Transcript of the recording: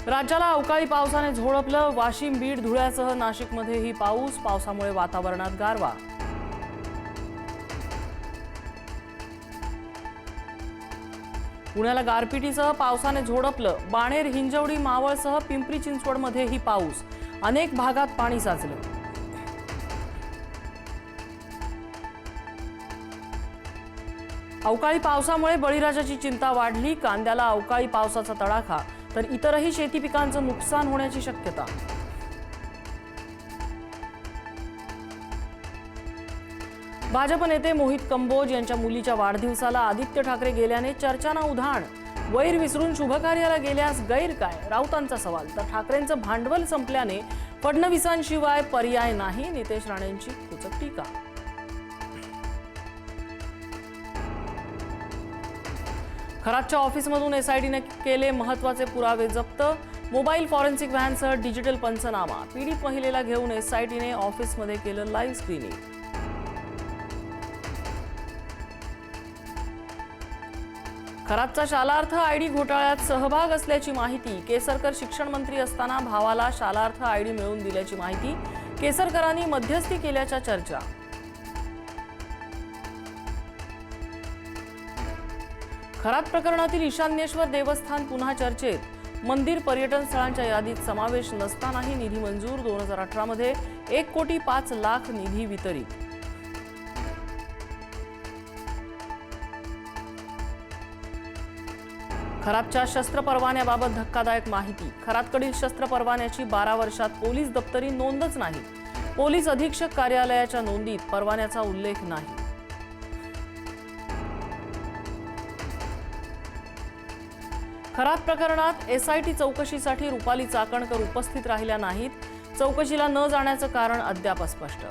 राज्याला अवकाळी पावसाने झोडपलं। वाशिम, बीड, धुळ्यासह नाशिकमध्येही पावसामुळे वातावरणात गारवा। पुण्याला गारपिटीसह पावसाने झोडपलं। बाणेर, हिंजवडी, मावळसह पिंपरी चिंचवडमध्येही पाऊस। अनेक भागात पाणी साचलं। अवकाळी पावसामुळे बळीराजाची चिंता वाढली। कांद्याला अवकाळी पावसाचा तडाखा, तर इतरही शेती पिकांचं नुकसान होण्याची शक्यता। भाजप नेते मोहित कंबोज यांच्या मुलीच्या वाढदिवसाला आदित्य ठाकरे गेल्याने चर्चांना उधाण। वैर विसरून शुभकार्याला गेल्यास गैर काय, राऊतांचा सवाल। तर ठाकरेंचं भांडवल संपल्याने फडणवीसांशिवाय पर्याय नाही, नितेश राणेंची खुचक टीका। खरातच्या ऑफिसमधून एसआयटीने केले महत्त्वाचे पुरावे जप्त। मोबाईल फॉरेन्सिक व्हॅनसह डिजिटल पंचनामा। पीडित महिलेला घेऊन एसआयटीने ऑफिसमध्ये केलं लाईव्ह स्क्रीनिंग। खरातचा शालार्थ आयडी घोटाळ्यात सहभाग असल्याची माहिती। केसरकर शिक्षण मंत्री असताना भावाला शालार्थ आयडी मिळवून दिल्याची माहिती। केसरकरांनी मध्यस्थी केल्याच्या चर्चा। खरात प्रकरणातील ईशान्येश्वर देवस्थान पुन्हा चर्चेत। मंदिर पर्यटन स्थळांच्या यादीत समावेश नसतानाही निधी मंजूर। 2018 मध्ये 1,05,00,000 निधी वितरित। खरातच्या शस्त्र परवान्याबाबत धक्कादायक माहिती। खरातकडील शस्त्र परवान्याची 12 वर्षात पोलीस दप्तरी नोंदच नाही। पोलीस अधीक्षक कार्यालयाच्या नोंदीत परवान्याचा उल्लेख नाही। खरात प्रकरणात एसआयटी चौकशीसाठी रुपाली चाकणकर उपस्थित राहिल्या नाहीत। चौकशीला न जाण्याचं कारण अद्याप अस्पष्ट।